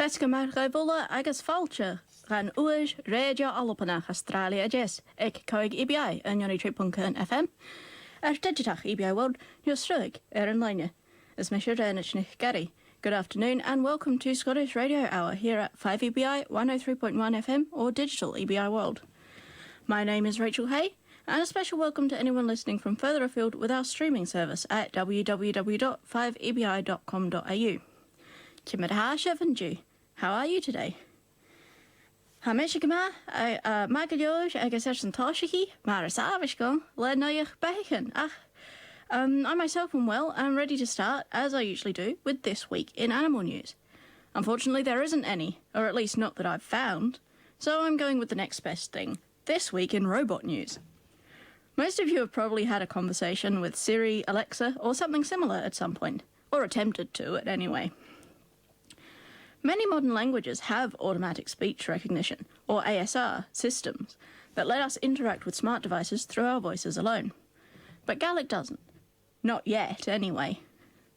Fesca mar Craoibh agus fáilte gan Comunn Rèidio Albannach Astràilia-a-Deas ag Craoibh yn 93.1 FM. Dùthaich EBI World, your strug in line. As Mr. Dùthaich Gary. Good afternoon and welcome to Scottish Radio Hour here at 5 EBI 103.1 FM or Digital EBI World. My name is Rachel Hay, and a special welcome to anyone listening from further afield with our streaming service at www.5ebi.com.au. How are you today? Hamishigama, Magadoj, Agasesh and Toshihi, Marasavishko, Lenoyach Bacon. I myself am well and ready to start, as I usually do, with this week in animal news. Unfortunately, there isn't any, or at least not that I've found, so I'm going with the next best thing, this week in robot news. Most of you have probably had a conversation with Siri, Alexa, or something similar at some point, or attempted to, at anyway. Many modern languages have automatic speech recognition, or ASR, systems that let us interact with smart devices through our voices alone. But Gaelic doesn't. Not yet, anyway.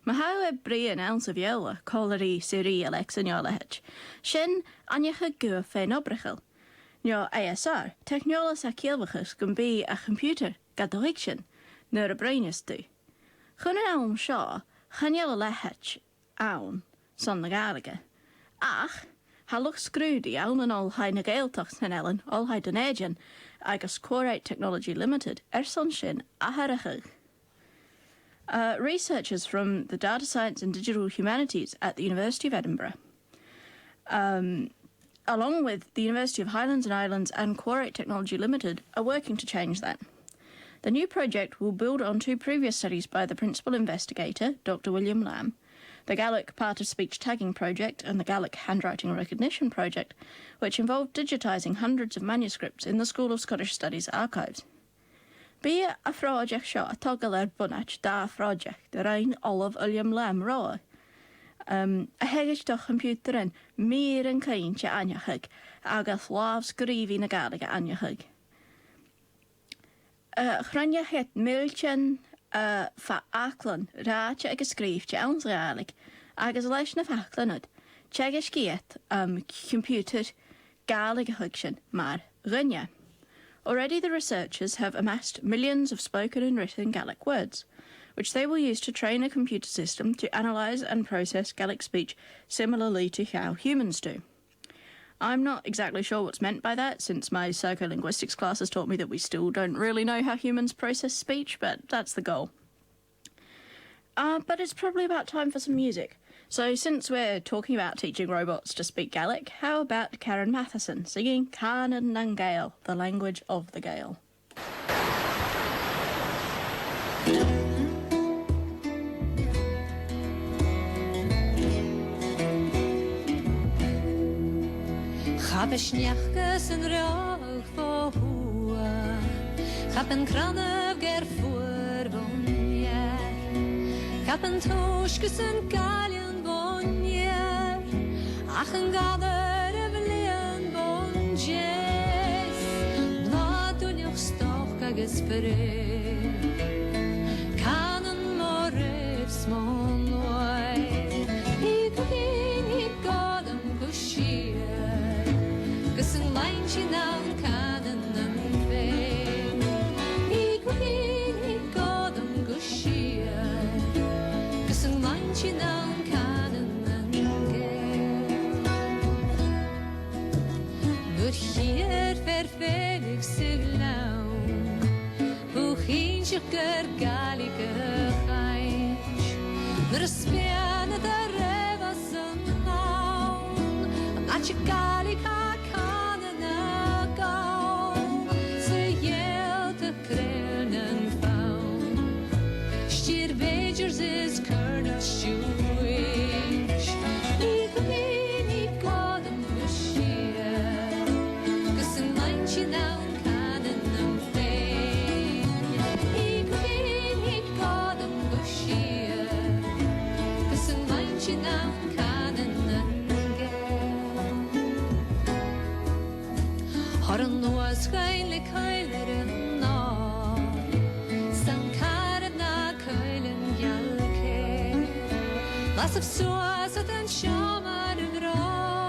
Matheson ounce of yola, collery, Siri, Alexa, Dùthaich. Shin, anyacha gur fein obrichel. Nyo ASR, technola sa kielvichus can be a computer, Gàidheal, nor a brainus do. Chun an shaw, chanela Dùthaich, aun, son the Gaelige. Ach, halloch scrúdi aun an all high na Gaeltochs na ellen, all high Donadian, agus Craoibh Technology Limited, son shin aharachig. Researchers from the Data Science and Digital Humanities at the University of Edinburgh, along with the University of Highlands and Islands and Craoibh Technology Limited, are working to change that. The new project will build on two previous studies by the principal investigator, Dr. William Lamb, the Gaelic Part-of-Speech Tagging Project and the Gaelic Handwriting Recognition Project, which involved digitising hundreds of manuscripts in the School of Scottish Studies archives. Bí a project seo a tugadh Albannach da project the rain Olive William Lamb rá. A heigis do computerin mír an cainte anyachaig agus láb scríbhí na Gaeilge anyachaig. Chranne het milchen fa aclan ráte agus scríbte ans Gaeilge agus leis na faclanad teagis giat computer Gaeilge hugsin mar rinne. Already the researchers have amassed millions of spoken and written Gaelic words, which they will use to train a computer system to analyse and process Gaelic speech similarly to how humans do. I'm not exactly sure what's meant by that, since my psycholinguistics class has taught me that we still don't really know how humans process speech, but that's the goal. But it's probably about time for some music. So since we're talking about teaching robots to speak Gaelic, how about Karen Matheson singing Cànan and Gàidheal, the language of the Gael? Chabesneachgus yn rog fo hwa Chab yn cranaf ger ffwyr bonnier Chab yn tosgus yn galion bonnier Ach yn gadar y flion bonjes Bladwniwch stoch agus bryr Cànan morif smon oer I gwyn I godam gwsier Gus yn lain si nawn Cànan yn fein I gwyn I godam gwsier Gus yn lain si nawn Cànan yn geil Bwyd hir ferfelig sy'n lawn Bwch un siwch gyr Gaelig y chaich Nyr ysbianad y refas yn nawn Am at y Gaelig a Cànan y gael Sy ield y cryn yn fawn Styr fedjurs is cyrna stwys I gwyn I godam gwsier Gys yn lain si nawn Cànan yn fein I gwyn I godam gwsier Gys yn lain si nawn Cànan yn geil Har yn was gael coelir yn nôl San carad na coel yn ialce Las of suas at yn siomar yn rôl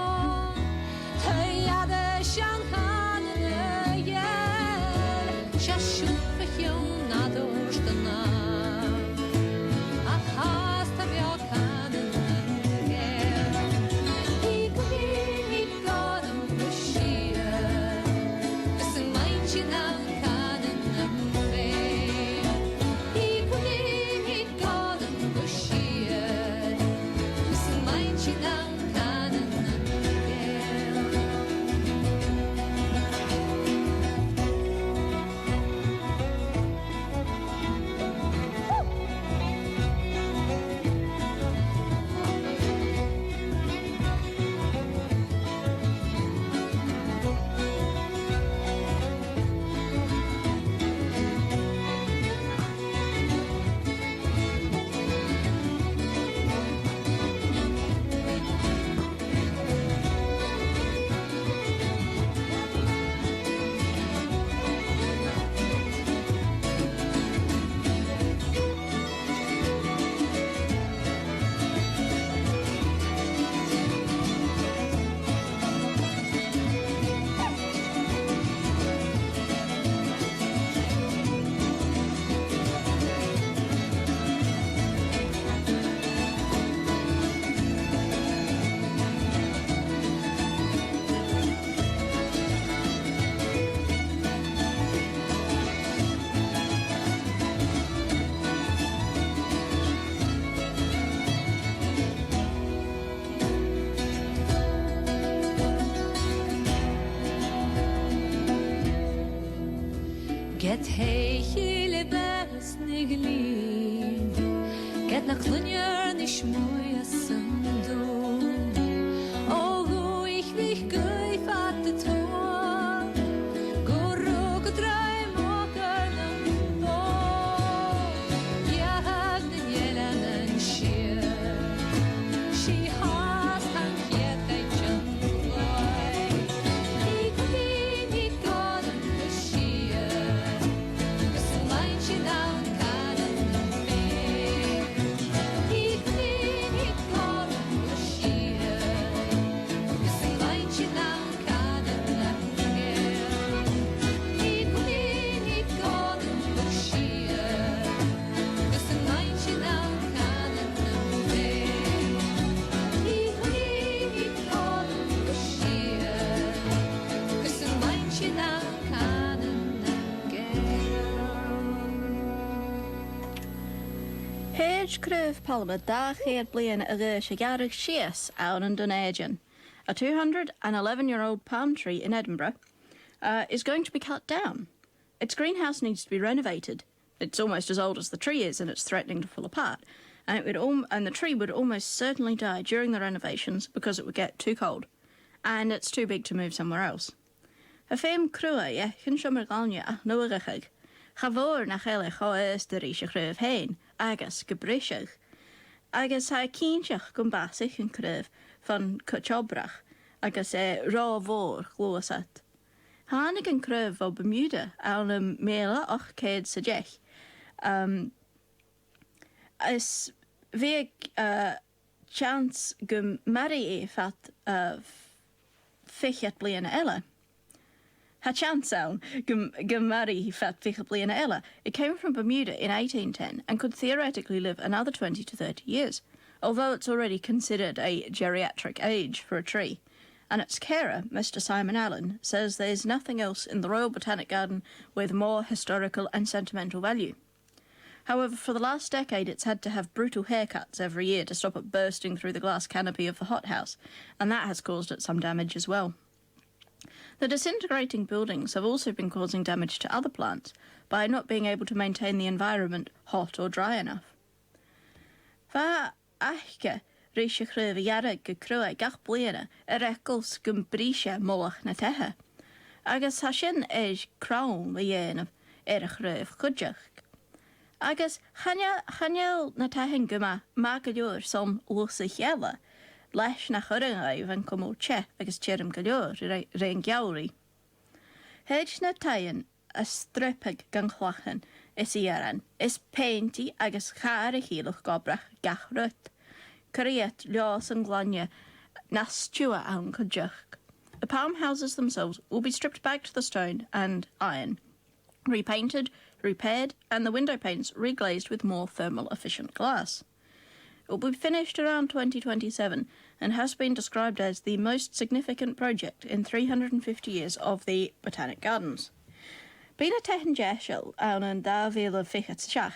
Get hey hele bes nigli Get na klunjer nish moya sandu Oh hu ich mich gei fatte to Goro gedrei moker nam bo Ja hag den jelen shir She has an yet they chunwai Ik be gone the shir This line she down Cànan be Ik be gone the shir This line she down Cànan be Ik be gone the shir This line she down Cànan be Ik be gone the shir This line she down Cànan Héad Craoibh Palma dá chéad blian a ghis a garach síos out in Dùthaich. A 211-year-old palm tree in Edinburgh is going to be cut down. Its greenhouse needs to be renovated. It's almost as old as the tree is and it's threatening to fall apart. And the tree would almost certainly die during the renovations because it would get too cold. And it's too big to move somewhere else. A féim crua chin siomar gáine ach nuagachig. Chavór na chéile choes de ríise Craoibh hain, agus gebrisig. Agus ha cínseach gumbasich yn Craoibh van Cochobrach, agus rá fór glóasat. Hánig yn Craoibh o Bermuda awn méle och céad sa dech. Is bhíag chance gum mari fat fichiat bliana ella. Ha chance awn gum mari fat fichiat bliana ella. It came from Bermuda in 1810 and could theoretically live another 20 to 30 years, although it's already considered a geriatric age for a tree. And its carer, Mr. Simon Allen, says there's nothing else in the Royal Botanic Garden with more historical and sentimental value. However, for the last decade, it's had to have brutal haircuts every year to stop it bursting through the glass canopy of the hothouse, and that has caused it some damage as well. The disintegrating buildings have also been causing damage to other plants by not being able to maintain the environment hot or dry enough. Va achge ríise Craoibh jarrag go crua gach bliana eccles gum bríise molach na tethe. Agus ha sin Craoibh a dhéanamh a Craoibh chuideach. Agus channeal na tehin guma má go leor som lusa chéile, leis na churingaibh an cumó che agus tírim go leor réon geabhraí. Héid na tainn a stripig gan chlachan is iaran, is painty agus char a hílach gobrach gach rut. Cariet leos and glanya na stua awn chuideach. The palm houses themselves will be stripped back to the stone and iron, repainted, repaired, and the window panes reglazed with more thermal efficient glass. It will be finished around 2027 and has been described as the most significant project in 350 years of the Botanic Gardens. Bína tehin Gàidheal awn yn 2027,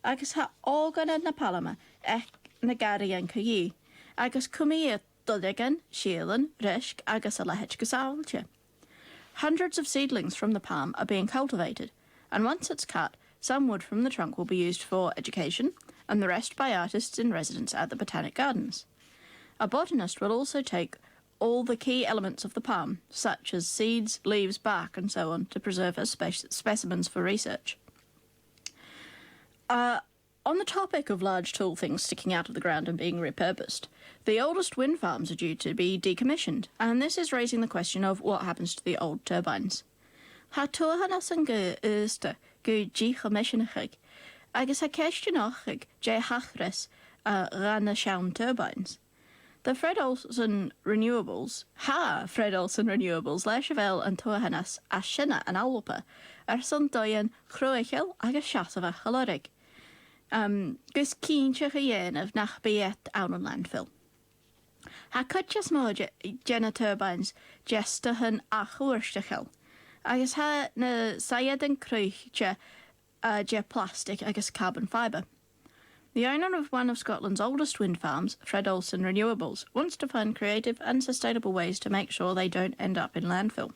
agus ha ógan na Palma na gari an caí, agus cumí dulligan, síalan, risk, agus a lehet gosáilche. Hundreds of seedlings from the palm are being cultivated, and once it's cut, some wood from the trunk will be used for education, and the rest by artists in residence at the Botanic Gardens. A botanist will also take all the key elements of the palm, such as seeds, leaves, bark, and so on, to preserve as specimens for research. On the topic of large tall things sticking out of the ground and being repurposed, the oldest wind farms are due to be decommissioned, and this is raising the question of what happens to the old turbines. Ha tuahanas an go usta go decommissionachig, agus ha questionachig je hachres rana shaun turbines. The Fred Olsen Renewables, leishavel and tuahanas a sinna an alpa, son doyen Craoibh agus siasava chalorig. Gus cínte a dhéanamh nach bíet awn an landfill. Ha cutjas mó gena turbines gestahan a chuirstachel, agus ha na sayad an cruiche je plastic agus carbon fibre. The owner of one of Scotland's oldest wind farms, Fred Olsen Renewables, wants to find creative and sustainable ways to make sure they don't end up in landfill.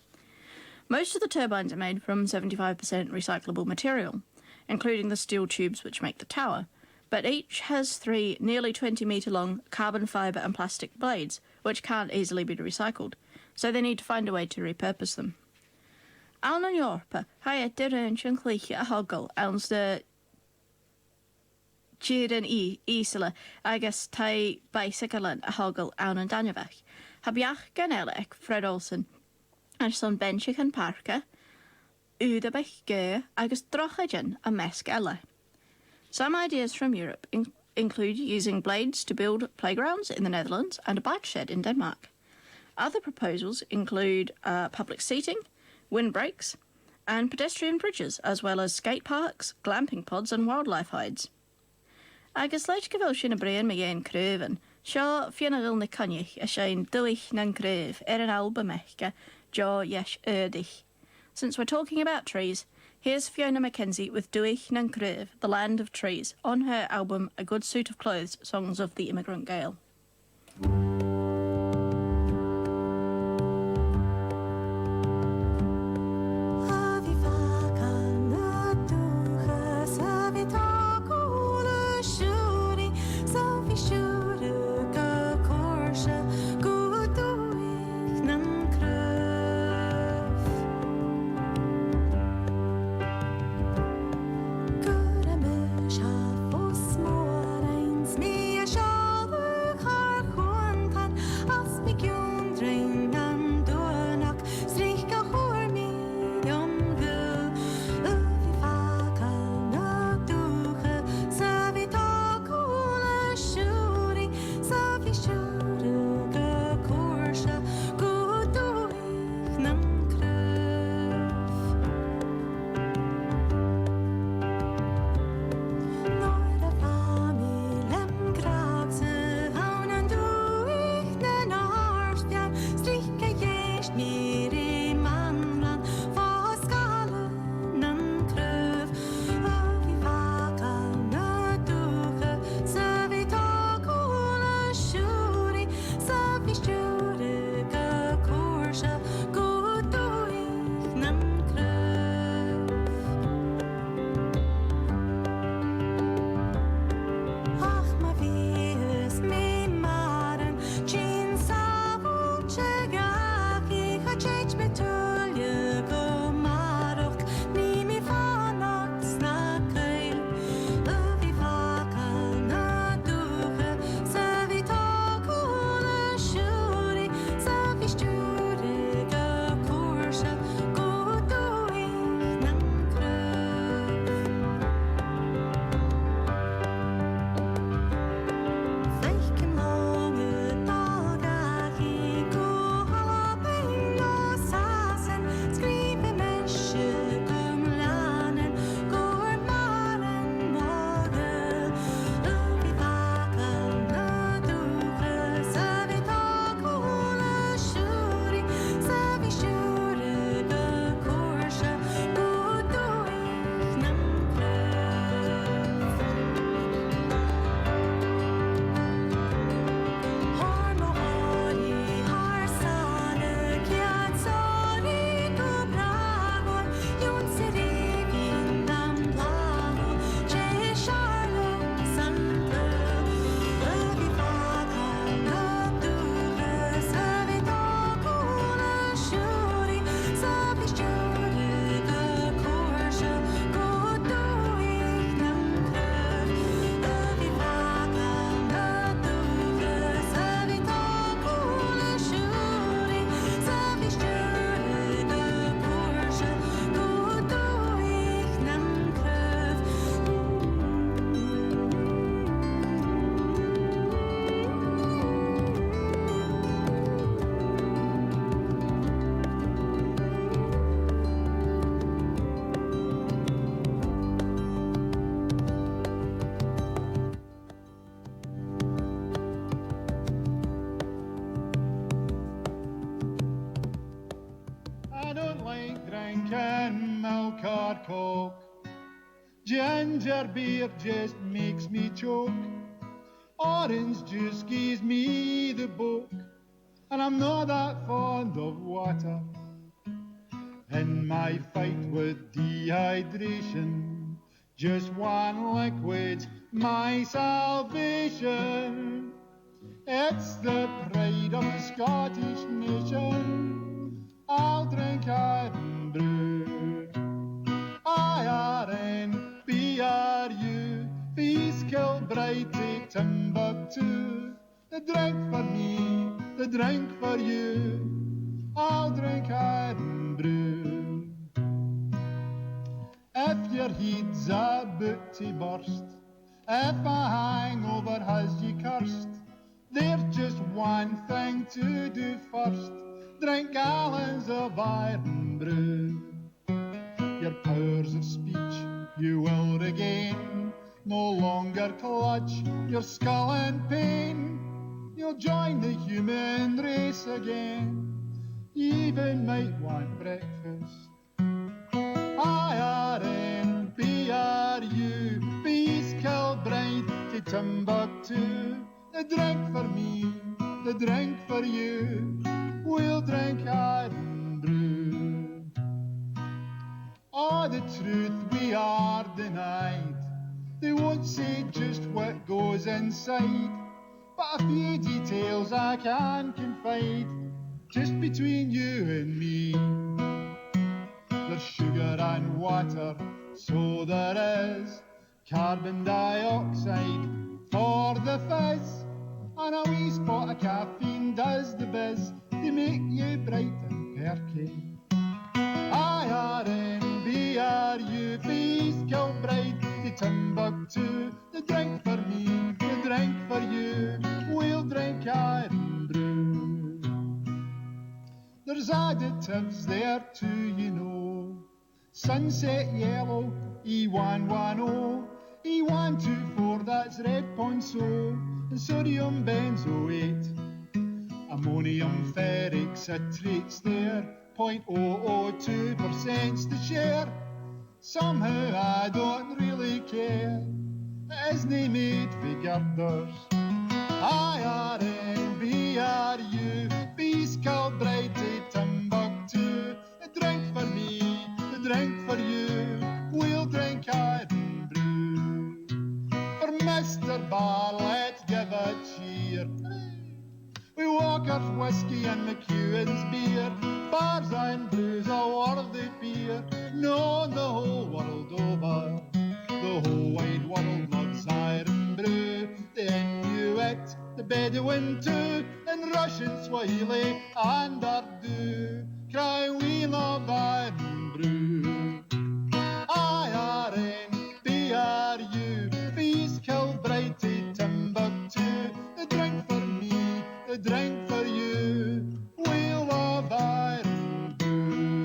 Most of the turbines are made from 75% recyclable material, including the steel tubes which make the tower, but each has 3 nearly 20-metre-long carbon fibre and plastic blades, which can't easily be recycled, so they need to find a way to repurpose them. Awn an Eorpa, hai edir yn siancleiche a hogol, awns de Jiren Isla, agus tai bicyclean a hogol awn an Daniavach. Habiach gan Elec, Fred Olsen, and son benchich and parka, Udabach Geur, agus drochajan a mesk ella. Some ideas from Europe include using blades to build playgrounds in the Netherlands and a bike shed in Denmark. Other proposals include public seating, windbreaks, and pedestrian bridges, as well as skate parks, glamping pods and wildlife hides. Agus leit gyfel sy'n y brein mae ein Craoibh, sio Fiona na coniach a sy'n Dùthaich na'n Craoibh an album echga jo yesh erdich. Since we're talking about trees, here's Fiona MacKenzie with Dùthaich na'n Craoibh, the land of trees, on her album A Good Suit of Clothes, Songs of the Immigrant Gael. Ginger beer just makes me choke. Orange juice gives me the book, and I'm not that fond of water. in my fight with dehydration. Just one liquid's my salvation. It's the pride of the Scottish nation. I'll drink Irn Bru. IRN-BRU, Peace Kilbride to Timbuktu. The drink for me, the drink for you. I'll drink Irn Bru. If your head's about to burst, if a hangover has you cursed, there's just one thing to do first. Drink gallons of Irn Bru. Your powers of speech you will regain. No longer clutch your skull in pain. You'll join the human race again. You even might want breakfast. IRN-BRU, Peace Kilbride to Timbuktu. The drink for me, the drink for you. We'll drink Irn Bru. Oh, the truth we are denied. They won't say just what goes inside, but a few details I can confide, just between you and me. There's sugar and water, so there is carbon dioxide for the fizz, and a wee spot of caffeine does the biz to make you bright and perky. IRN-BRU, Peace Kilbride to Timbuktu. The drink for me, the drink for you. We'll drink Irn Bru. There's additives there too, you know. Sunset yellow, E110, E124, that's red ponceau, and sodium benzoate. Ammonium ferric citrate's there, 0.002% to share. Somehow I don't really care. It isn't made for girders. IRN-BRU, Peace Kilbride to Timbuktu. The drink for me, the drink for you. We'll drink Irn Bru. For Mr. Barr, let's give a cheer. We Walker's whiskey and McEwen's beer. Bars and Bru's a worthy beer. Known the whole world over. The whole wide world loves Irn Bru. The Inuit, the Bedouin too, and Russian, Swahili and Urdu. Cry we love Irn Bru. IRN-BRU, Peace Kilbride to Timbuktu. The drink for me, the drink for you. We love Irn Bru.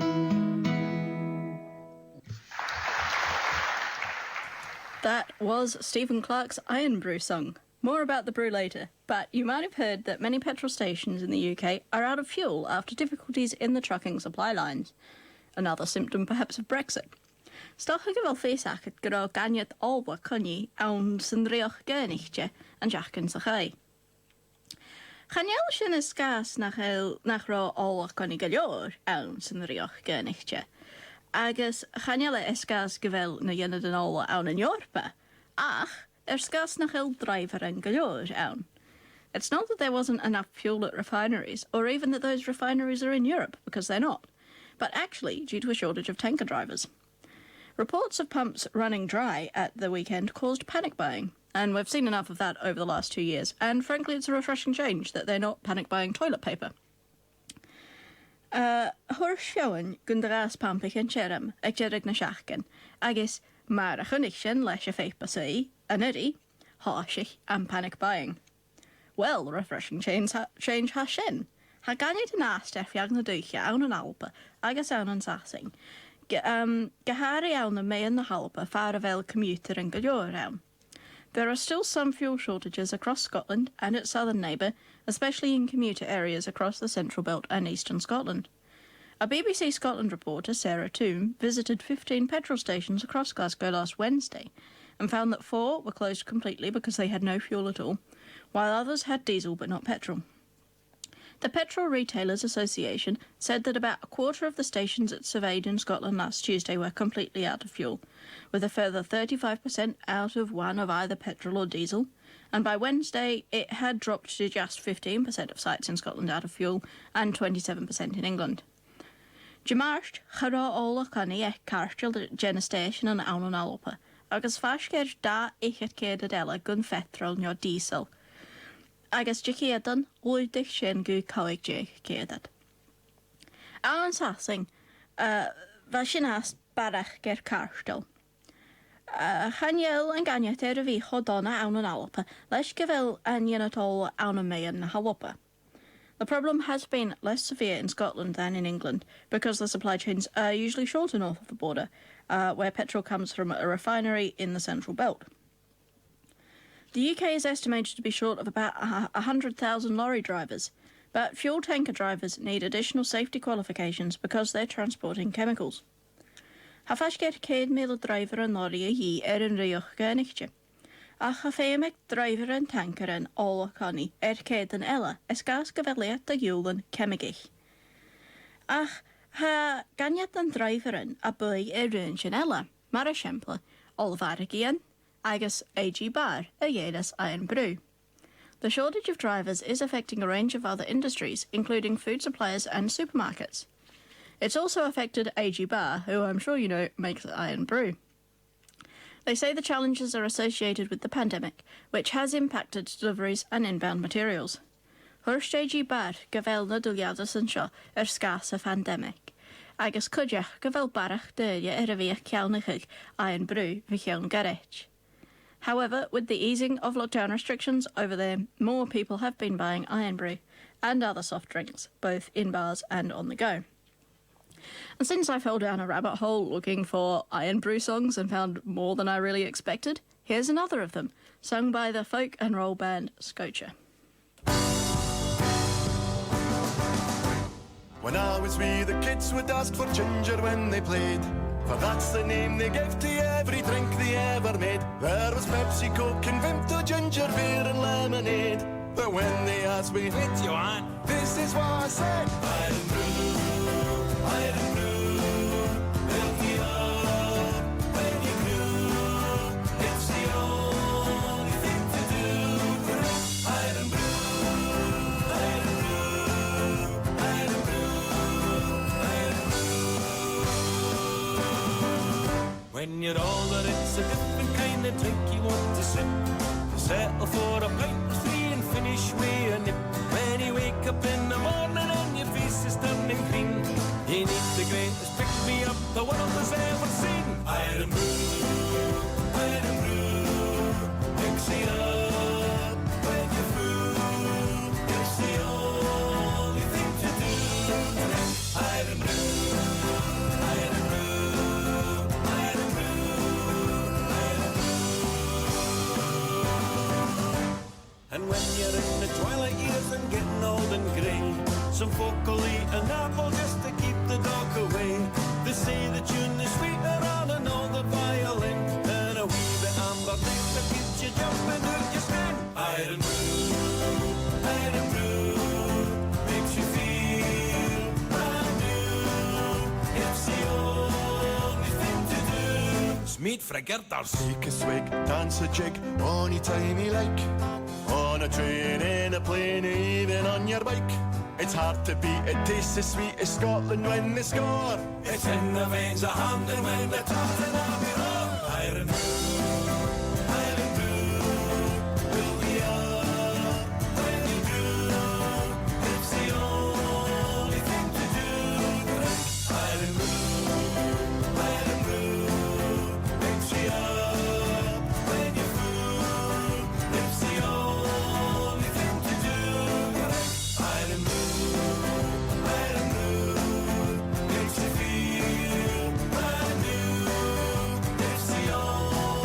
That was Stephen Clark's Irn Bru song. More about the brew later, but you might have heard that many petrol stations in the UK are out of fuel after difficulties in the trucking supply lines. Another symptom perhaps of Brexit. Stocha gyfel ffeisach at gyda ganiad olwa cynni awn sy'n rioch gynnichte yn jachan sa chai. Chaniel sy'n ysgas nach ro olwa cynni gylior awn sy'n rioch gynnichte. Agus chaniel ysgas gyfel na ynad yn olwa awn yn Yorpa. Ach, ysgas nach driver yn gylior awn. It's not that there wasn't enough fuel at refineries, or even that those refineries are in Europe, because they're not, but actually due to a shortage of tanker drivers. Reports of pumps running dry at the weekend caused panic buying, and we've seen enough of that over the last 2 years, and frankly it's a refreshing change that they're not panic buying toilet paper. Hwr sioen gwndagas pampich yn cherem ag jerig na siachgan, agis mar a chynnichen leis a feipa sy, yn ydi, hosich and panic buying. Well, the refreshing change has sin. Ha ganid yn astefiag na dwychia awn yn alba, agos awn yn sasing. Gehari awn na may yn na halba far fel commuter yn gylior awn. There are still some fuel shortages across Scotland and its southern neighbour, especially in commuter areas across the Central Belt and eastern Scotland. A BBC Scotland reporter, Sarah Toome, visited 15 petrol stations across Glasgow last Wednesday and found that 4 were closed completely because they had no fuel at all, while others had diesel but not petrol. The Petrol Retailers Association said that about a quarter of the stations it surveyed in Scotland last Tuesday were completely out of fuel, with a further 35% out of one of either petrol or diesel, and by Wednesday it had dropped to just 15% of sites in Scotland out of fuel and 27% in England. Dimarst, chyrra óla conni ec cartil gen station yn awn yn alpa, agus fasger da eichet cead adela gun petrol nio diesel, agus jiceadan lwydych sien gw coig jig ceadad. Alan Sassing, fasyn as barach ger cartil. Chaniel yn ganiad er y fi chodona awn yn alpa, leis gyfel anion at all awn yn mei yn halopa. The problem has been less severe in Scotland than in England because the supply chains are usually shorter north of the border, where petrol comes from a refinery in the central belt. The UK is estimated to be short of about 100,000 lorry drivers, but fuel tanker drivers need additional safety qualifications because they're transporting chemicals. Hafashger 1,000 driver yn lorry hi yn Rèidio Albannach. A chafeimic driver yn tanker yn óla conni cead yn ela gas gyfeliad a giúlan cemigich. Ach ha ganiad yn driver yn a bwy ryn sy'n ela, mar esiempla, olfar gian, agus AG bar a dhéadas Irn Bru. The shortage of drivers is affecting a range of other industries, including food suppliers and supermarkets. It's also affected AG bar, who I'm sure you know makes Irn Bru. They say the challenges are associated with the pandemic, which has impacted deliveries and inbound materials. Hwrst AG bar gyfel na dwliadas yn sio sgas y pandemic, agus cwdiach gyfel barach dyria y fiach ciawnachig Irn Bru fy ciawn Gàidheal. However, with the easing of lockdown restrictions over there, more people have been buying Irn Bru and other soft drinks, both in bars and on the go. And since I fell down a rabbit hole looking for Irn Bru songs and found more than I really expected, here's another of them, sung by the folk and roll band Scocha. When I was wee, the kids would ask for ginger when they played, for that's the name they gave to every drink they ever made. There was Pepsi, Coke and Vimto, ginger beer and lemonade. But when they asked me, what do you want? This is what I said. Irn Bru, Irn Bru, fill me up when you grew. It's the only thing to do. Irn Bru, Irn Bru, Irn Bru, Irn Bru. When you're older, it's a different kind of drink you want to sip. To settle for a pint or three and finish with a nip. When you wake up in the morning and your face is turning green, you need the greatest pick-me-up the world has ever seen. Irn Bru, Irn Bru, mix it up when you're through. It's the only thing to do. Irn Bru, Irn Bru, Irn Bru, Irn Bru. And when you're in the twilight years and getting old and grey, some folk will eat an apple just to keep the dog away. They say the tune is sweeter on an older violin, and a wee bit amber neck that keeps you jumping out your skin. Irn Bru, Irn Bru, makes you feel brand new. It's the only thing to do. Smeet fra Gertars. Seek a swig, dance a jig, any time you like. On a train, in a plane, even on your bike. It's hard to beat, it tastes as sweet as Scotland when they score. It's in the veins of Hampden when they're talking of it all. Irn Bru, Irn Bru, fill me up when you do. It's the only thing to do. Irn Bru, Irn Bru, mix it up when you're through. It's the only thing to do. Irn Bru, Irn Bru, makes you feel brand new. It's the only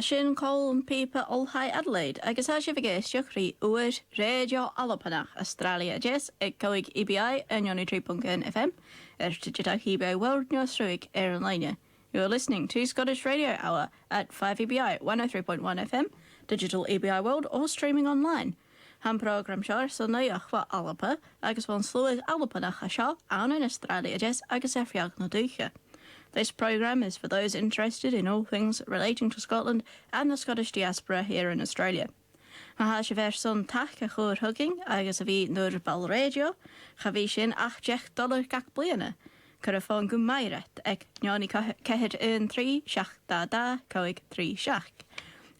sin col pipa olhai Adelaide, agus a si vigéisteach rí Uair Rèidio Albannach Astràilia-a-Deas ag Craoibh EBI an 93.1 FM, Dùthaich EBI World News Ruig an Line. You're listening to Scottish Radio Hour at 5EBI 103.1 FM, Digital EBI World, or streaming online. Han program seir san nuach wa Alapa, agus van slúid Albannach a seo an Astràilia-a-Deas agus efriach na Dùthaich. This programme is for those interested in all things relating to Scotland and the Scottish diaspora here in Australia. Ha se ver son tach a chóir hugging agus a bhí nuair bal radio, cha bhí sin $8 gach bliana. Cur a fáin go mairet ag neánaí ceithid 1-3 seach da coig 3 seach.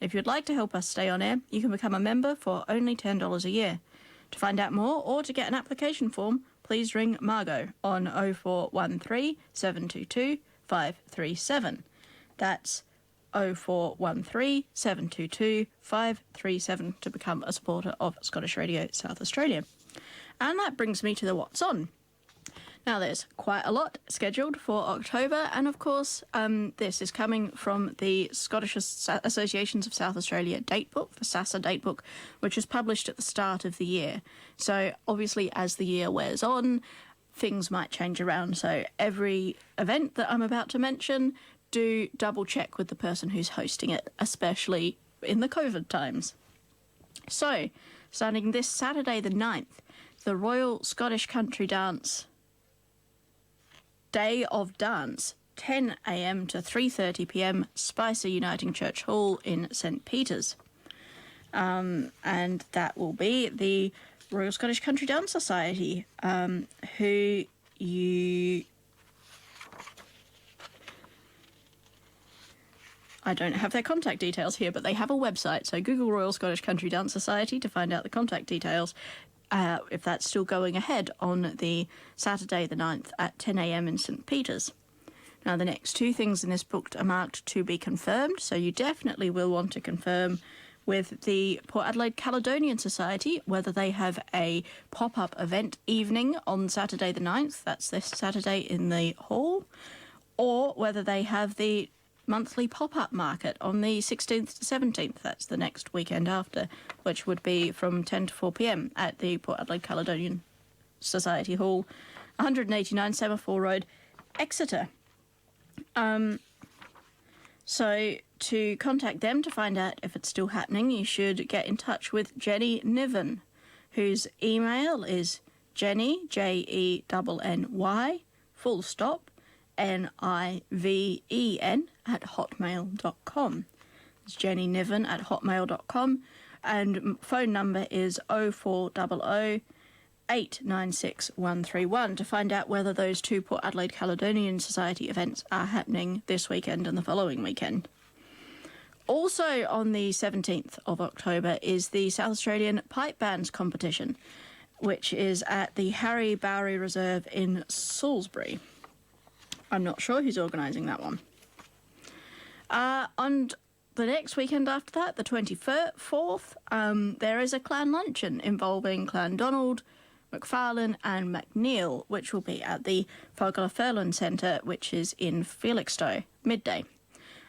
If you'd like to help us stay on air, you can become a member for only $10 a year. To find out more or to get an application form, please ring Margot on 0413 722 537. That's 0413 722 537 to become a supporter of Scottish Radio South Australia. And that brings me to the What's On. Now, there's quite a lot scheduled for October, and of course, this is coming from the Scottish Associations of South Australia Datebook, the SASA Datebook, which was published at the start of the year. So, obviously, as the year wears on, things might change around. So, every event that I'm about to mention, do double check with the person who's hosting it, especially in the COVID times. So, starting this Saturday the 9th, the Royal Scottish Country Dance Day of Dance, 10 a.m. to 3:30 p.m, Spicer Uniting Church Hall in St. Peter's. And that will be the Royal Scottish Country Dance Society, who you... I don't have their contact details here, but they have a website, so Google Royal Scottish Country Dance Society to find out the contact details. If that's still going ahead on the Saturday the 9th at 10 a.m. in St. Peter's. Now, the next two things in this book are marked to be confirmed, so you definitely will want to confirm with the Port Adelaide Caledonian Society whether they have a pop-up event evening on Saturday the 9th, that's this Saturday in the hall, or whether they have the monthly pop-up market on the 16th to 17th, that's the next weekend after, which would be from 10 to 4 p.m. at the Port Adelaide Caledonian Society Hall, 189 Semaphore Road, Exeter. So to contact them to find out if it's still happening, you should get in touch with Jenny Niven, whose email is Jenny, Jenny, full stop, Niven @hotmail.com. It's Jenny Niven @hotmail.com, and phone number is 0400 896 131 to find out whether those two Port Adelaide Caledonian Society events are happening this weekend and the following weekend. Also on the 17th of October is the South Australian Pipe Bands competition, which is at the Harry Bowery Reserve in Salisbury. I'm not sure who's organising that one. And the next weekend after that, the 24th, there is a clan luncheon involving Clan Donald, McFarlane and McNeil, which will be at the Fogler Furlan Centre, which is in Felixstowe, midday.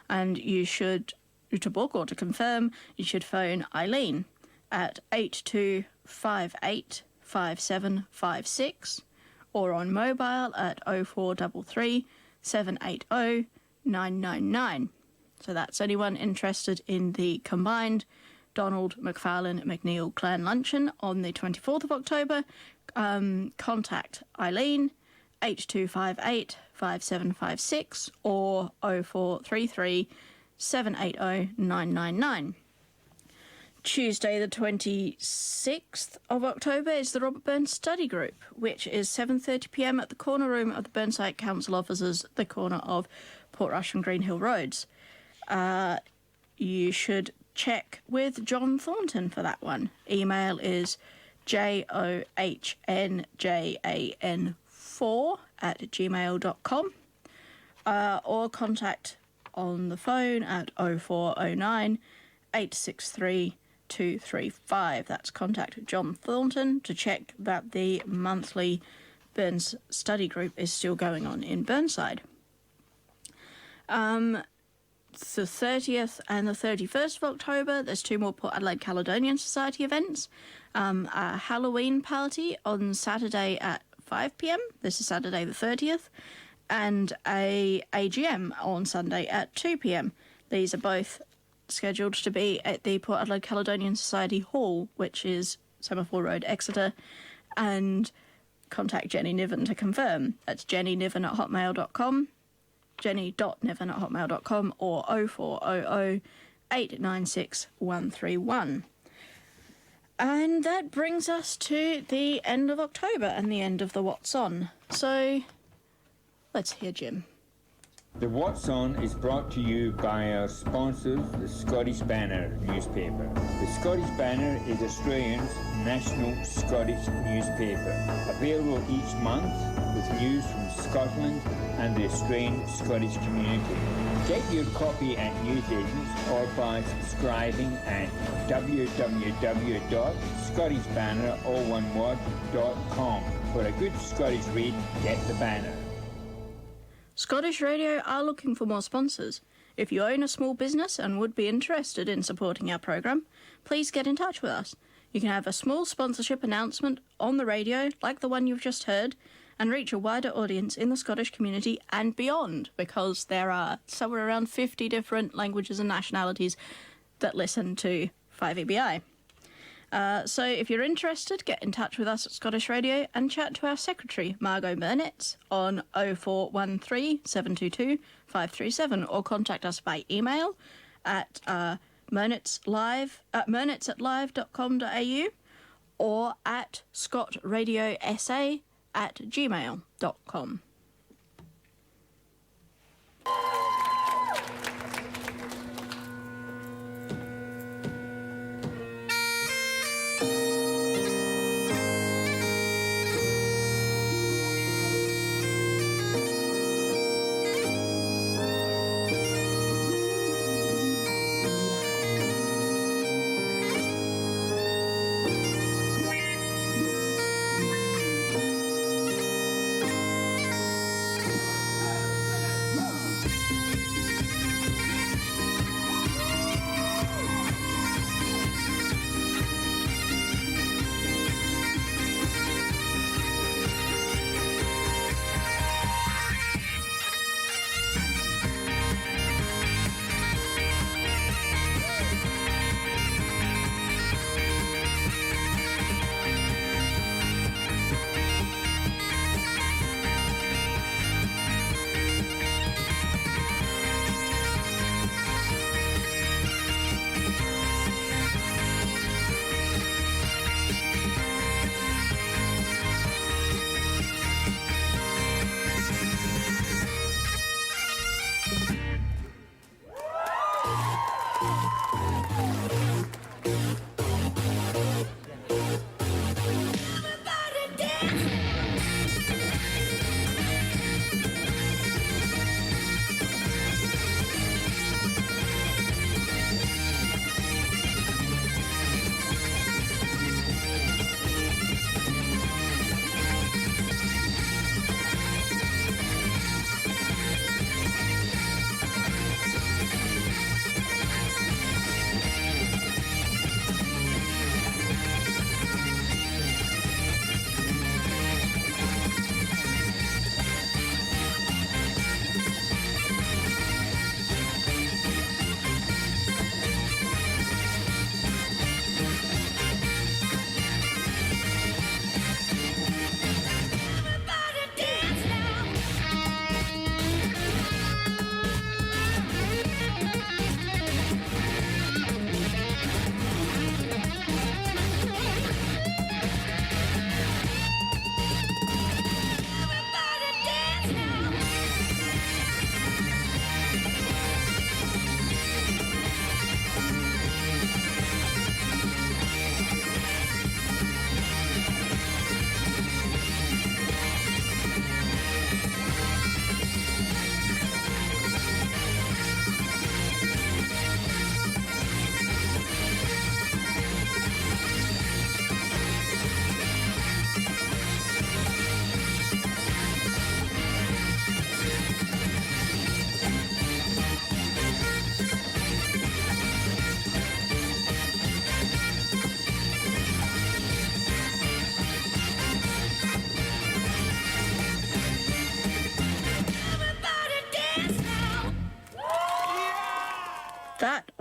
And you should, to book or to confirm, you should phone Eileen at 8258 5756 or on mobile at 0433 780 999. So that's anyone interested in the combined Donald, McFarlane, McNeil clan luncheon on the 24th of October. Contact Eileen 8258 5756 or 0433 780 999. Tuesday the 26th of October is the Robert Burns Study Group, which is 7:30 p.m. at the corner room of the Burnside Council offices, the corner of Portrush and Greenhill Roads. You should check with John Thornton for that one. Email is johjann4@gmail.com or contact on the phone at 0409 863 235. That's contact John Thornton to check that the monthly Burns study group is still going on in Burnside. It's the 30th and the 31st of October. There's 2 more Port Adelaide Caledonian Society events. A Halloween party on Saturday at 5 p.m. This is Saturday the 30th. And a AGM on Sunday at 2 p.m. These are both scheduled to be at the Port Adelaide Caledonian Society Hall, which is Semaphore Road, Exeter. And contact Jenny Niven to confirm. That's jennyniven@hotmail.com. jenny.niven@hotmail.com or 0400 896 131. And that brings us to the end of October and the end of the What's On. So, let's hear Jim. The What's On is brought to you by our sponsors, the Scottish Banner newspaper. The Scottish Banner is Australia's national Scottish newspaper, available each month with news from Scotland and the Australian Scottish community. Get your copy at newsagents or by subscribing at www.scottishbanner.com. For a good Scottish read, get the Banner. Scottish Radio are looking for more sponsors. If you own a small business and would be interested in supporting our program, please get in touch with us. You can have a small sponsorship announcement on the radio, like the one you've just heard, and reach a wider audience in the Scottish community and beyond, because there are somewhere around 50 different languages and nationalities that listen to 5EBI. So if you're interested, get in touch with us at Scottish Radio and chat to our secretary, Margot Burnett, on 0413 722 537, or contact us by email at murnetts@live.com.au or at scotradiosa@gmail.com.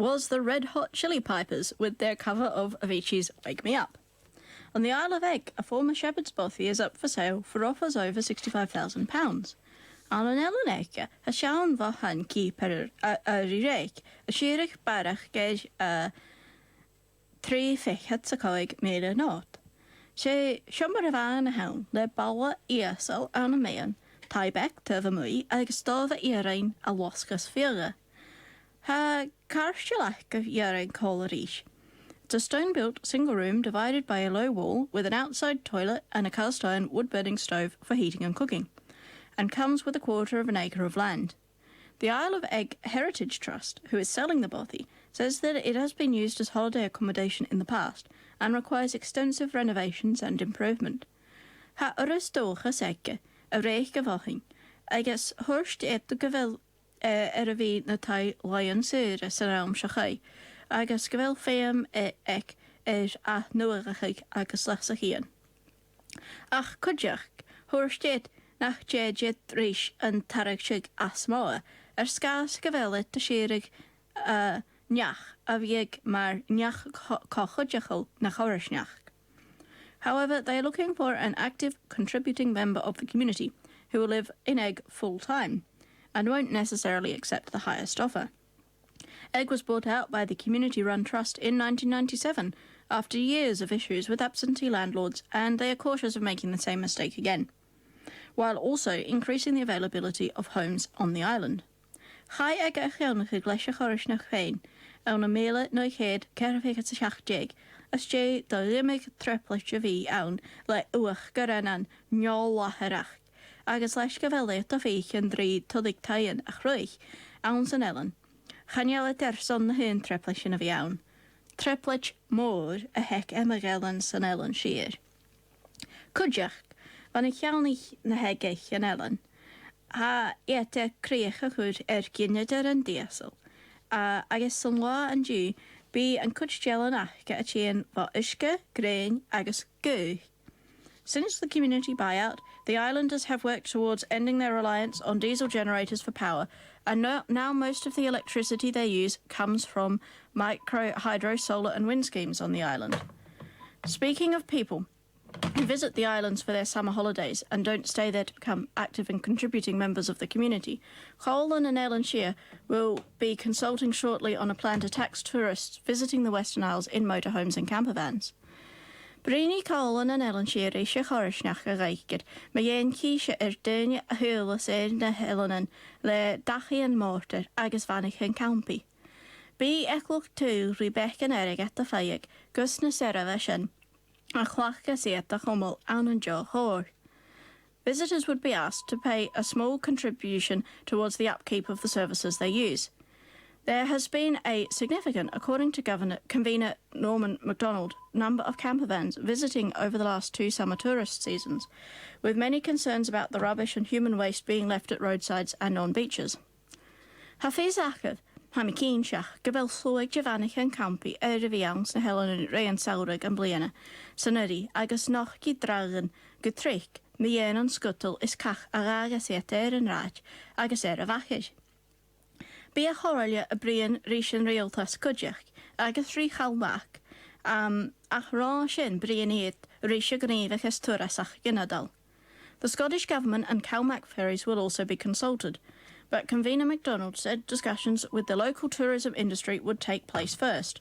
was the Red Hot Chili Pipers with their cover of Avicii's Wake Me Up. On the Isle of Egg, a former shepherd's bothy is up for sale for offers over £65,000. An Ellen Egg, a Sean Vahan keeper a Rirek, a Shirich Barach Gage a 3 fechat sa coig mele not. She Shumber of Anne Hound, le Balla Easel an a man, Tiebeck Tuvamui, agus Stova Earain a Wascus Fira. Ha Karshilak of Earain Colorish. It's a stone-built single room divided by a low wall with an outside toilet and a cast-iron wood-burning stove for heating and cooking, and comes with 1/4 of an acre of land. The Isle of Egg Heritage Trust, who is selling the bothy, says that it has been used as holiday accommodation in the past and requires extensive renovations and improvement. Ha Uristochas Egge, a reich gavaching, agus horst et de gavel a bhí na tai lion sure sa raum shachai, agus gavel feam ec a nuachaig agus lechsa hien. Ach cudjach, horst et nach jet rish an taragshig asmoa, skas gavel et de shirig Niach a bhíag mar neach cochudjachol na chorisneach. However, they are looking for an active, contributing member of the community who will live in Egg full-time and won't necessarily accept the highest offer. Egg was bought out by the community-run trust in 1997 after years of issues with absentee landlords, and they are cautious of making the same mistake again, while also increasing the availability of homes on the island. Chai Egg a cheannach gleisio chorisneach féin, an na méle no chéad ceirfécha sa seach as dé do limig treplis a bhí ann le uach gorannan neol laharach, agus leis go bhfuil a féich an drí tudig taian a chruich, ann san Ellen. Channeal a derson na hyn treplis a bhí ann. Treplis mór a hec emagalan san Ellen siar. Cudjach, van I cheannich na hegeich an Ellen. Ha éte críoch a chud ginneadar an díasal, agus san lá an dú bí an cudgelan achcha a chéan va uisce, grain agus go. Since the community buyout, the islanders have worked towards ending their reliance on diesel generators for power, and now most of the electricity they use comes from micro, hydro, solar and wind schemes on the island. Speaking of people who visit the islands for their summer holidays and don't stay there to become active and contributing members of the community, Comunn and Ellen Shear will be consulting shortly on a plan to tax tourists visiting the Western Isles in motorhomes and campervans. Brini Comunn and Ellen Shear eisiau chorisneach a reichgyd, mae ein císe dynia a hwylas na Helenan le dachi an mortar agus vanich yn campi. Bí eclwch tŵ rhywbeth yn erig at y ffaiag, gus na serafesion, a chwachga siat a chomol an an jo hor. Visitors would be asked to pay a small contribution towards the upkeep of the services they use. There has been a significant, according to Convener Norman MacDonald, number of campervans visiting over the last 2 summer tourist seasons, with many concerns about the rubbish and human waste being left at roadsides and on beaches. Hafiz Achad, Hammy Keenshach, Gabel Floyd Giovanich and Campi, Ervians, na Helen and Ray and Saurig and Bliana, Sanuri, agus noch Gidragan, Gutrich, Mien and Scuttle is Kach Aragas et and Raj, agus a Vachis. Be a Horalia a Brian Rishan Realtas Kudjach, agus Ri Halbach, ach Rashin Brian Eat, Risha Grevich as Turasach Ginadal. The Scottish Government and Calmac ferries will also be consulted, but Convener MacDonald said discussions with the local tourism industry would take place first.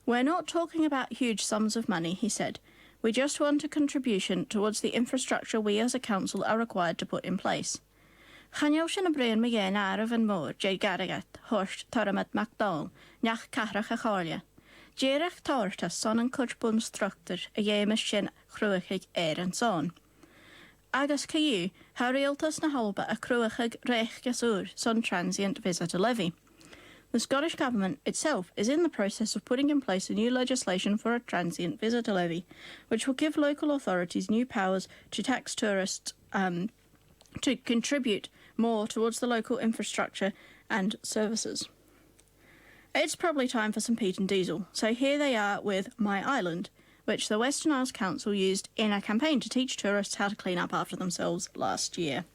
We're not talking about huge sums of money, he said. We just want a contribution towards the infrastructure we as a council are required to put in place. Channeal sin a brian megéin araf an mór, Jay Garagat, Horst Toramat MacDonald, Nach Carach a Chorlia. Jerach Tortas son an Cudbun structure a Yemis sin Cruachig and son. Agus Cayu, Harrieltas na Halba a Cruachig Reich Gasur, son transient visitor levy. The Scottish Government itself is in the process of putting in place a new legislation for a transient visitor levy, which will give local authorities new powers to tax tourists to contribute more towards the local infrastructure and services. It's probably time for some peat and diesel, so here they are with My Island, which the Western Isles Council used in a campaign to teach tourists how to clean up after themselves last year.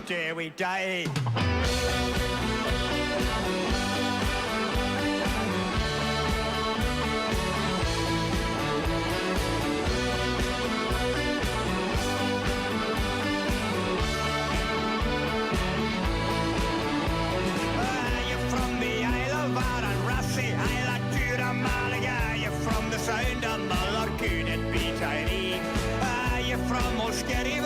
day we die. Sound of Mullarcoon and Peat. Are you from Scottish Gaelic?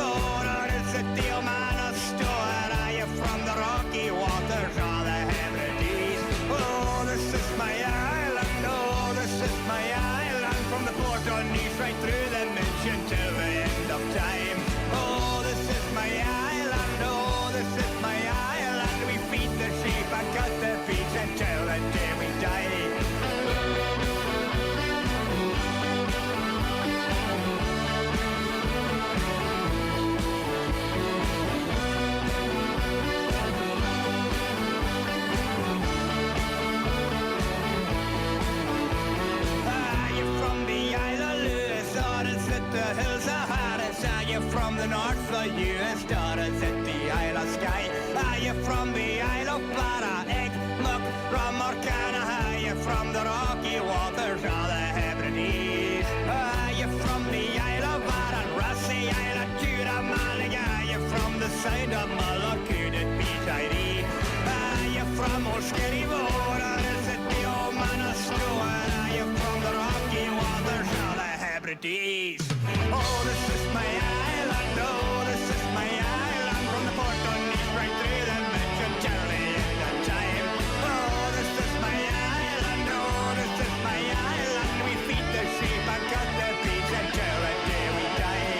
Is it the old man of Store? Are you from the Rocky Waters or the Hebrides? Oh, this is my island, oh, this is my island. From the port on Nice right through the Mission till the end of time. Oh, this is my island, oh, this is my island. We feed the sheep and cut the peats until the day we die. The hills of Harris, are you from the north of US, or is it the Isle of Skye? Are you from the Isle of Barra, Egg, Muck, Rum or Cana? Are you from the Rocky Waters or the Hebrides? Are you from the Isle of Barra, Rossi, Isle of Jura, Malaga? Are you from the sound of Mullarcoon and Peat? Are you from O'Skerry or is it the old man of Store? Are you from the Rocky Waters or the Hebrides? Oh, this is my island, oh, this is my island. From the port on Nice right through the Mission till the end of time. Oh, this is my island, oh, this is my island. We feed the sheep and cut the peats until the day we die.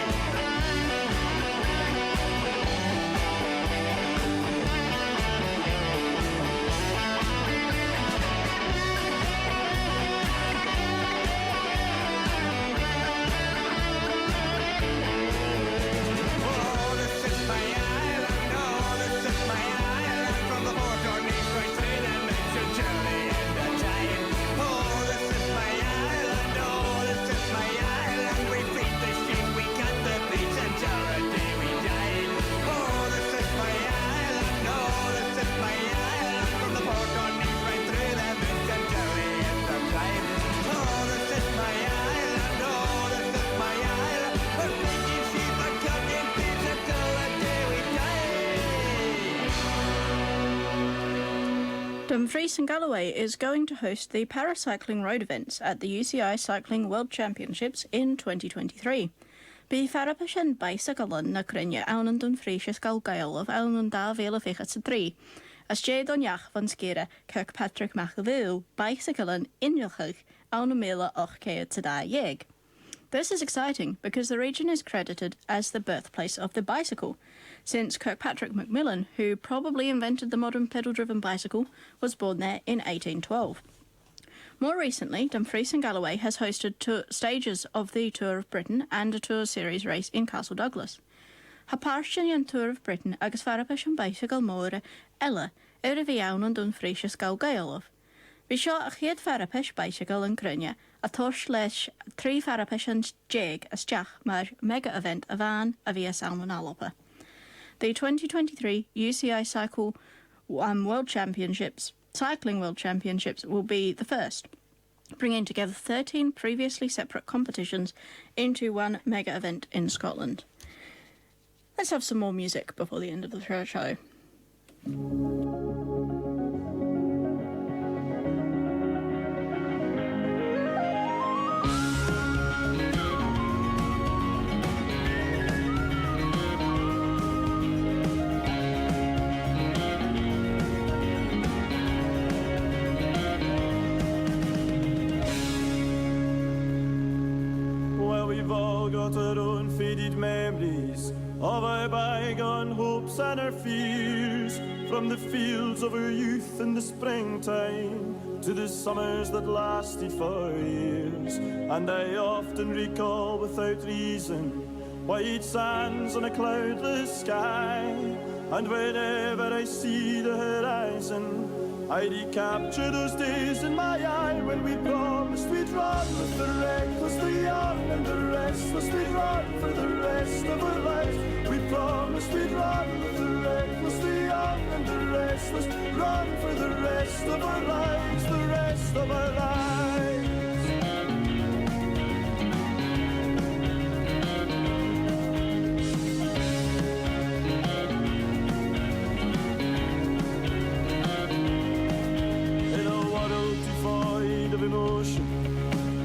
Dumfries and Galloway is going to host the paracycling road events at the UCI Cycling World Championships in 2023. Bí Farapashan bicycle na Crinne awn yn Dumfries Gàidheal of awn yn 2023. As Jay Donjach van Skera Kirkpatrick Machavil bicycle yn Inilchig awn yn Mela och Yeg. This is exciting because the region is credited as the birthplace of the bicycle, since Kirkpatrick Macmillan, who probably invented the modern pedal-driven bicycle, was born there in 1812. More recently, Dumfries and Galloway has hosted stages of the Tour of Britain and a Tour Series race in Castle Douglas. Hapartian Tour of Britain agus Farapashan bicycle móra ella a bhí ann an Dumfries Gàidheal of. Bhí seo a chéad Farapis bicycle yn Crinne, a tuairt leis 3 Farapashan jeg isteach mar mega event a bhain a bhí ann an Alpa. The 2023 UCI Cycling World Championships will be the first, bringing together 13 previously separate competitions into one mega event in Scotland. Let's have some more music before the end of the show. Got our own faded memories of our bygone hopes and our fears, from the fields of our youth in the springtime to the summers that lasted for years. And I often recall without reason white sands on a cloudless sky, and whenever I see the horizon I recapture those days in my eye when we promised we'd run with the reckless, the young and the restless. We'd run for the rest of our lives. We promised we'd run with the reckless. restless, run for the rest of our lives, the rest of our lives. In a world devoid of emotion,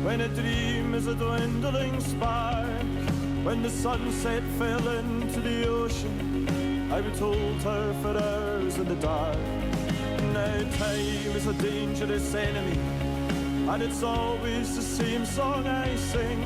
when a dream is a dwindling spark, when the sunset fell into the ocean, I would hold her for hours in the dark. Now time is a dangerous enemy, and it's always the same song I sing,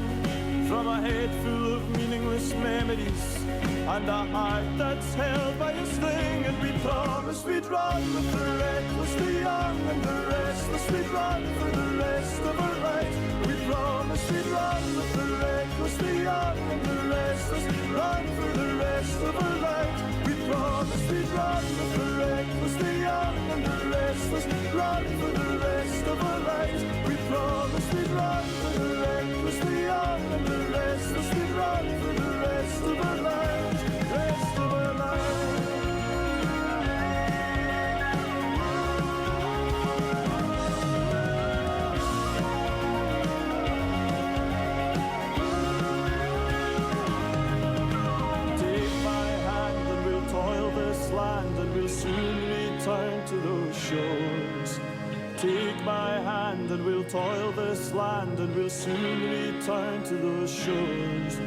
from a head full of meaningless memories and a heart that's held by a string. And we promised we'd run with the reckless, the young and the restless. We'd run for the rest of our lives. We promised we'd run with the reckless, the young and the restless. Run for the rest of our lives. We promised we'd run with the reckless, the young and the restless. Run for the rest of our lives. We promised we'd run for the reckless, the young and the restless. We'd run for the rest of our lives, rest of our lives. Land and we'll soon return to those shores. Take my hand and we'll toil this land and we'll soon return to those shores.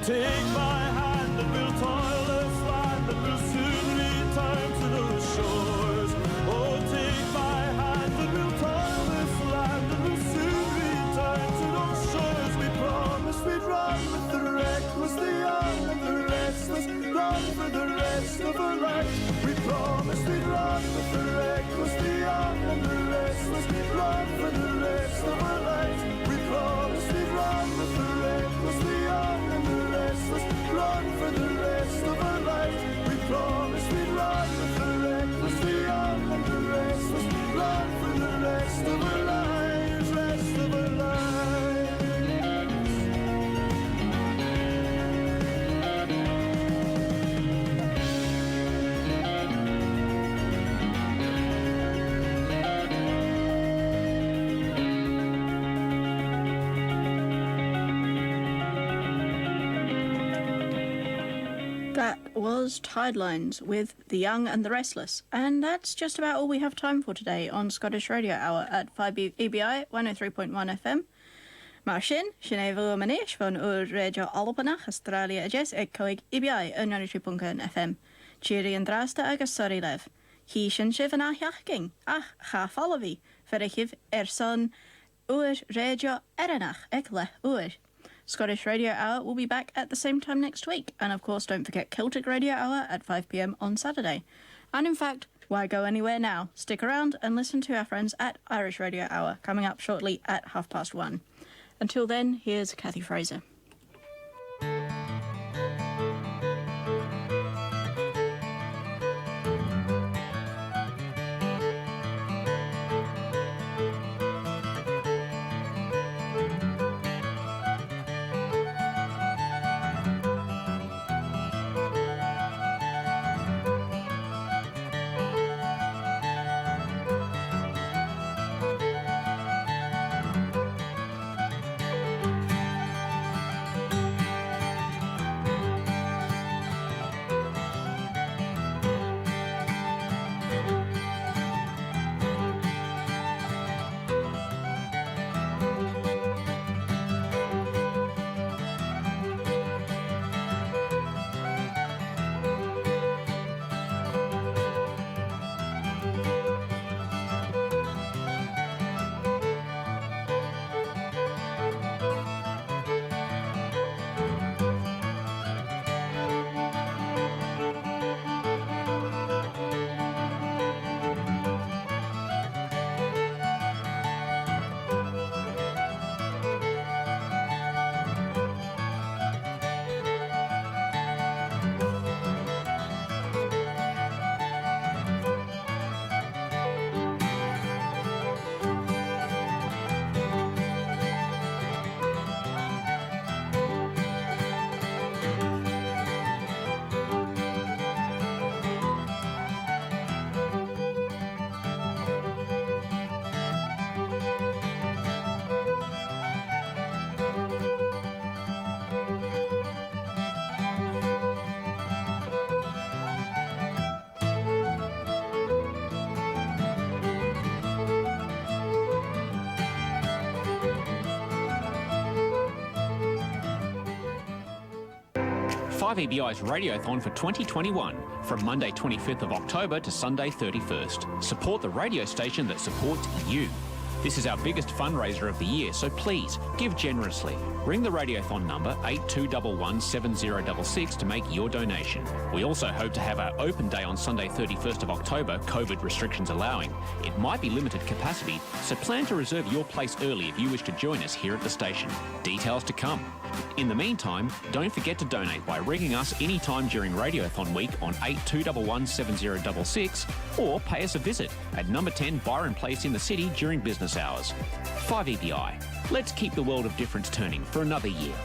Take my hand and we'll toil this land and we'll soon return to those shores. Oh, take my hand and we'll toil this land and we'll soon return to those shores. We promised we'd run with the reckless, the young and the restless. Run for the rest of our life. We promised we'd run with the reckless, the young and the restless. Run for the rest of our lives. We promised we'd run with the reckless, the young and the restless. Run for the rest of our lives. We promised we'd run with the reckless, the young and the restless. Run for the rest of our lives, rest of our lives. That was Tidelines with The Young and the Restless, and that's just about all we have time for today on Scottish Radio Hour at 5 EBI 103.1 FM. Mar sin é bhfuil manéis fan Comunn Rèidio Albannach Astràilia-a-Deas ag Craoibh EBI 93.1 FM. Chilli an drasta agus sorry lev. Hí sin sibh an átheachging, ach cha fallahí, ferrichibh son Comunn Rèidio Albannach ag le uair. Scottish Radio Hour will be back at the same time next week. And of course, don't forget Celtic Radio Hour at 5 p.m. on Saturday. And in fact, why go anywhere now? Stick around and listen to our friends at Irish Radio Hour, coming up shortly at 1:30. Until then, here's Kathy Fraser. 5EBI's Radiothon for 2021 from Monday 25th of October to Sunday 31st. Support the radio station that supports you. This is our biggest fundraiser of the year, so please give generously. Ring the Radiothon number 8211 7066 to make your donation. We also hope to have our open day on Sunday 31st of October, COVID restrictions allowing. It might be limited capacity, so plan to reserve your place early if you wish to join us here at the station. Details to come. In the meantime, don't forget to donate by ringing us anytime during Radiothon week on 8211 7066 or pay us a visit at number 10 Byron Place in the city during business hours. 5EBI. Let's keep the world of difference turning for another year.